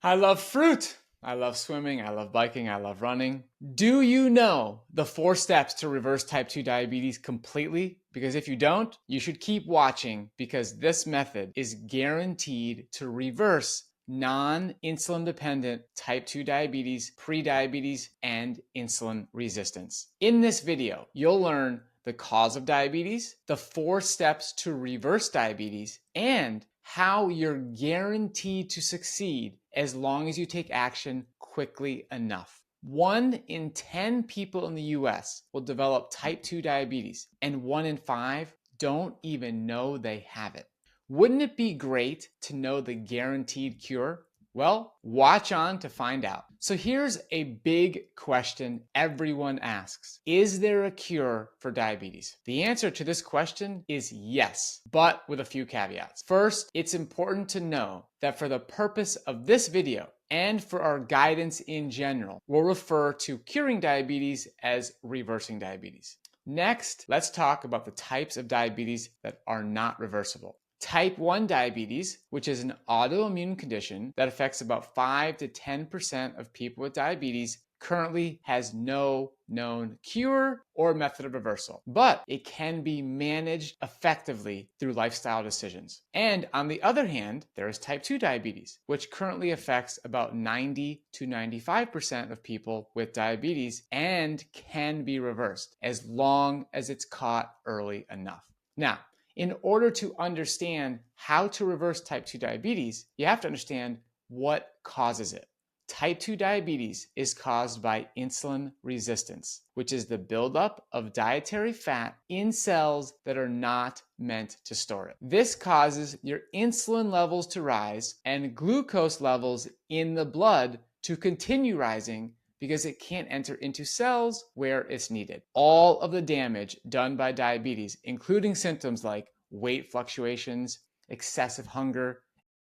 I love fruit. I love swimming. I love biking. I love running. Do you know the 4 steps to reverse type 2 diabetes completely? Because if you don't, you should keep watching because this method is guaranteed to reverse non-insulin dependent type 2 diabetes, prediabetes, and insulin resistance. In this video, you'll learn the cause of diabetes, the 4 steps to reverse diabetes, and how you're guaranteed to succeed as long as you take action quickly enough. 1 in 10 people in the US will develop type 2 diabetes, and 1 in 5 don't even know they have it. Wouldn't it be great to know the guaranteed cure? Well, watch on to find out. So here's a big question everyone asks. Is there a cure for diabetes? The answer to this question is yes, but with a few caveats. First, it's important to know that for the purpose of this video and for our guidance in general, we'll refer to curing diabetes as reversing diabetes. Next, let's talk about the types of diabetes that are not reversible. Type 1 diabetes, which is an autoimmune condition that affects about 5 to 10% of people with diabetes, currently has no known cure or method of reversal, but it can be managed effectively through lifestyle decisions. And on the other hand, there is type 2 diabetes, which currently affects about 90 to 95% of people with diabetes and can be reversed as long as it's caught early enough. Now, in order to understand how to reverse type 2 diabetes, you have to understand what causes it. Type 2 diabetes is caused by insulin resistance, which is the buildup of dietary fat in cells that are not meant to store it. This causes your insulin levels to rise and glucose levels in the blood to continue rising because it can't enter into cells where it's needed. All of the damage done by diabetes, including symptoms like weight fluctuations, excessive hunger,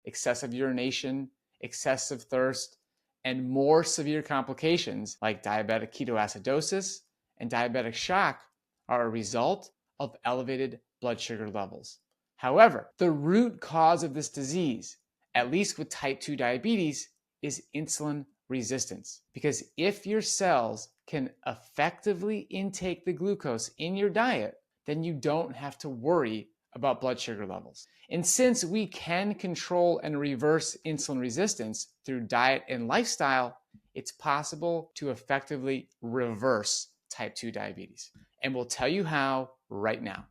excessive urination, excessive thirst, and more severe complications like diabetic ketoacidosis and diabetic shock are a result of elevated blood sugar levels. However, the root cause of this disease, at least with type 2 diabetes, is insulin resistance. Because if your cells can effectively intake the glucose in your diet, then you don't have to worry about blood sugar levels. And since we can control and reverse insulin resistance through diet and lifestyle, it's possible to effectively reverse type 2 diabetes. And we'll tell you how right now.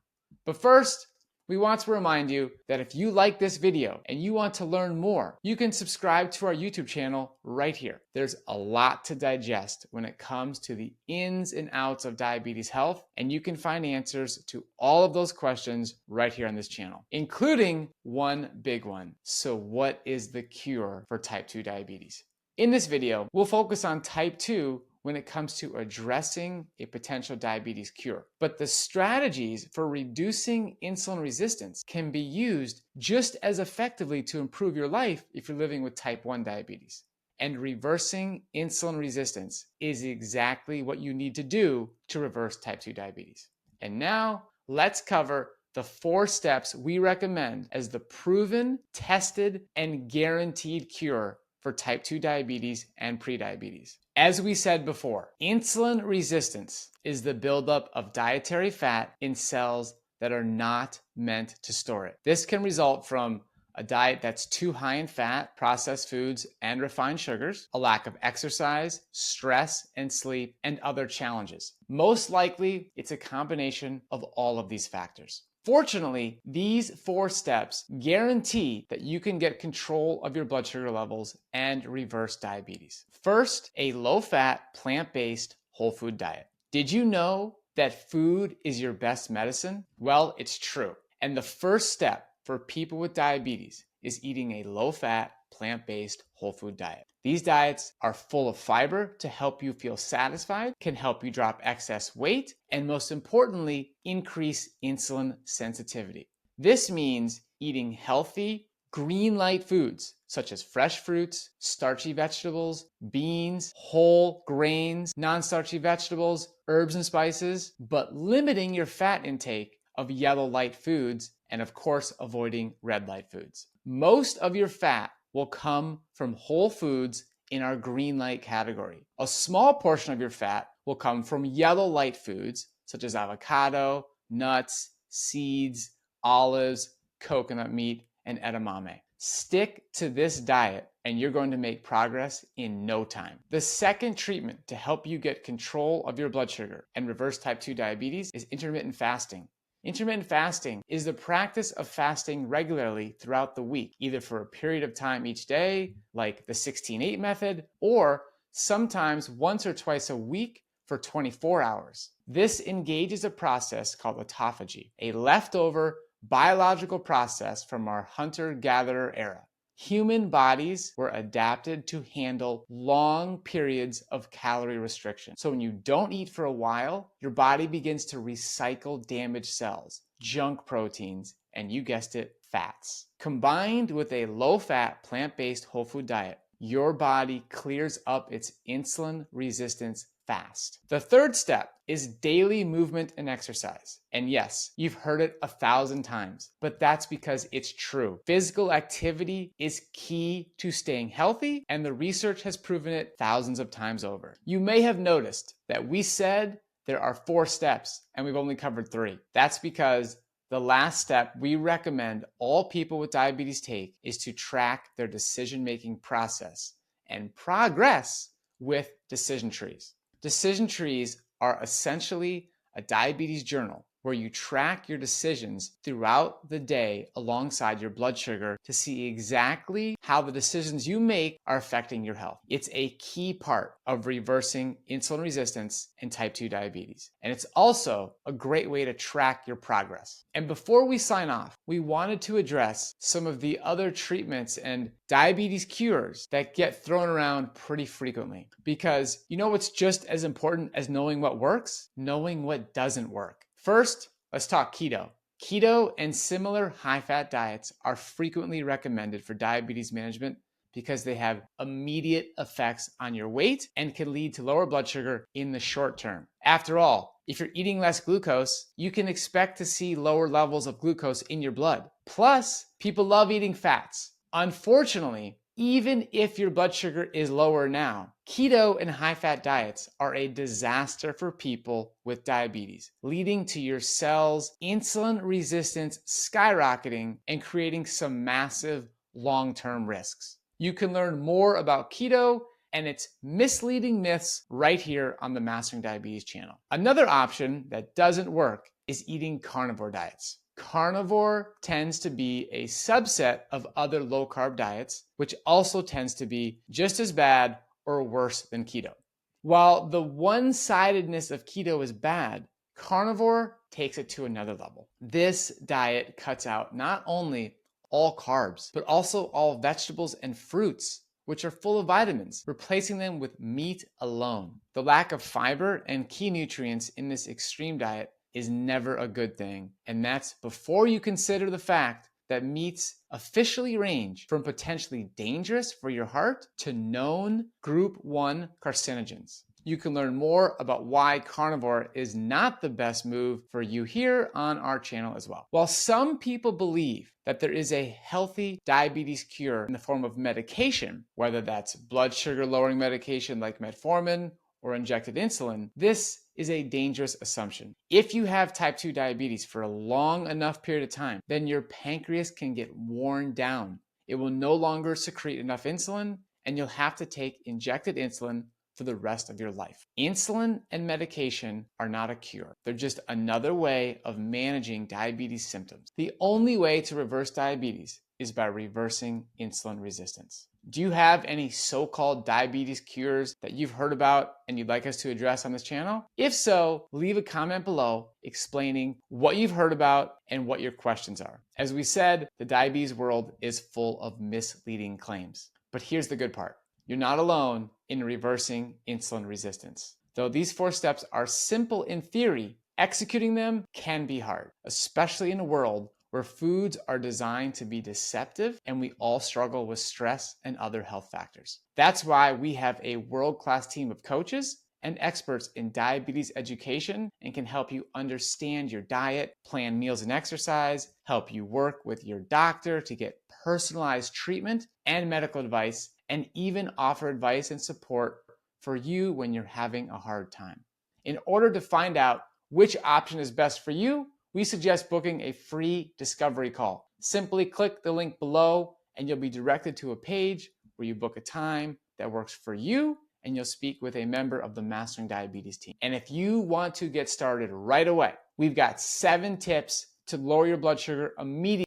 But first, we want to remind you that if you like this video and you want to learn more, you can subscribe to our YouTube channel right here. There's a lot to digest when it comes to the ins and outs of diabetes health, and you can find answers to all of those questions right here on this channel, including one big one. So what is the cure for type 2 diabetes? In this video, we'll focus on type 2 when it comes to addressing a potential diabetes cure. But the strategies for reducing insulin resistance can be used just as effectively to improve your life if you're living with type 1 diabetes. And reversing insulin resistance is exactly what you need to do to reverse type 2 diabetes. And now let's cover the 4 steps we recommend as the proven, tested, and guaranteed cure for type 2 diabetes and prediabetes. As we said before, insulin resistance is the buildup of dietary fat in cells that are not meant to store it. This can result from a diet that's too high in fat, processed foods, and refined sugars, a lack of exercise, stress and sleep, and other challenges. Most likely, it's a combination of all of these factors. Fortunately, these 4 steps guarantee that you can get control of your blood sugar levels and reverse diabetes. First, a low-fat, plant-based whole food diet. Did you know that food is your best medicine? Well, it's true. And the first step for people with diabetes is eating a low-fat, plant-based whole food diet. These diets are full of fiber to help you feel satisfied, can help you drop excess weight, and most importantly, increase insulin sensitivity. This means eating healthy, green light foods such as fresh fruits, starchy vegetables, beans, whole grains, non-starchy vegetables, herbs and spices, but limiting your fat intake of yellow light foods and of course avoiding red light foods. Most of your fat will come from whole foods in our green light category. A small portion of your fat will come from yellow light foods such as avocado, nuts, seeds, olives, coconut meat, and edamame. Stick to this diet and you're going to make progress in no time. The second treatment to help you get control of your blood sugar and reverse type 2 diabetes is intermittent fasting. Intermittent fasting is the practice of fasting regularly throughout the week, either for a period of time each day, like the 16-8 method, or sometimes once or twice a week for 24 hours. This engages a process called autophagy, a leftover biological process from our hunter-gatherer era. Human bodies were adapted to handle long periods of calorie restriction. So when you don't eat for a while, your body begins to recycle damaged cells, junk proteins, and you guessed it, fats. Combined with a low-fat, plant-based whole food diet, your body clears up its insulin resistance fast. The third step is daily movement and exercise. And yes, you've heard it 1,000 times, but that's because it's true. Physical activity is key to staying healthy, and the research has proven it thousands of times over. You may have noticed that we said there are 4 steps, and we've only covered 3. That's because the last step we recommend all people with diabetes take is to track their decision-making process and progress with decision trees. Decision trees are essentially a diabetes journal where you track your decisions throughout the day alongside your blood sugar to see exactly how the decisions you make are affecting your health. It's a key part of reversing insulin resistance and type 2 diabetes. And it's also a great way to track your progress. And before we sign off, we wanted to address some of the other treatments and diabetes cures that get thrown around pretty frequently. Because you know what's just as important as knowing what works? Knowing what doesn't work. First, let's talk keto. Keto and similar high-fat diets are frequently recommended for diabetes management because they have immediate effects on your weight and can lead to lower blood sugar in the short term. After all, if you're eating less glucose, you can expect to see lower levels of glucose in your blood. Plus, people love eating fats. Unfortunately, even if your blood sugar is lower now, keto and high-fat diets are a disaster for people with diabetes, leading to your cells' insulin resistance skyrocketing and creating some massive long-term risks. You can learn more about keto and its misleading myths right here on the Mastering Diabetes channel. Another option that doesn't work is eating carnivore diets. Carnivore tends to be a subset of other low-carb diets, which also tends to be just as bad or worse than keto. While the one-sidedness of keto is bad, carnivore takes it to another level. This diet cuts out not only all carbs, but also all vegetables and fruits, which are full of vitamins, replacing them with meat alone. The lack of fiber and key nutrients in this extreme diet is never a good thing, and that's before you consider the fact that meats officially range from potentially dangerous for your heart to known group 1 carcinogens. You can learn more about why carnivore is not the best move for you here on our channel as well. While some people believe that there is a healthy diabetes cure in the form of medication, whether that's blood sugar lowering medication like metformin or injected insulin, this is a dangerous assumption. If you have type 2 diabetes for a long enough period of time, then your pancreas can get worn down. It will no longer secrete enough insulin, and you'll have to take injected insulin for the rest of your life. Insulin and medication are not a cure. They're just another way of managing diabetes symptoms. The only way to reverse diabetes is by reversing insulin resistance. Do you have any so-called diabetes cures that you've heard about and you'd like us to address on this channel? If so, leave a comment below explaining what you've heard about and what your questions are. As we said, the diabetes world is full of misleading claims. But here's the good part. You're not alone in reversing insulin resistance. Though these 4 steps are simple in theory, executing them can be hard, especially in a world where foods are designed to be deceptive and we all struggle with stress and other health factors. That's why we have a world-class team of coaches and experts in diabetes education and can help you understand your diet, plan meals and exercise, help you work with your doctor to get personalized treatment and medical advice, and even offer advice and support for you when you're having a hard time. In order to find out which option is best for you, we suggest booking a free discovery call. Simply click the link below and you'll be directed to a page where you book a time that works for you, and you'll speak with a member of the Mastering Diabetes team. And if you want to get started right away, we've got 7 tips to lower your blood sugar immediately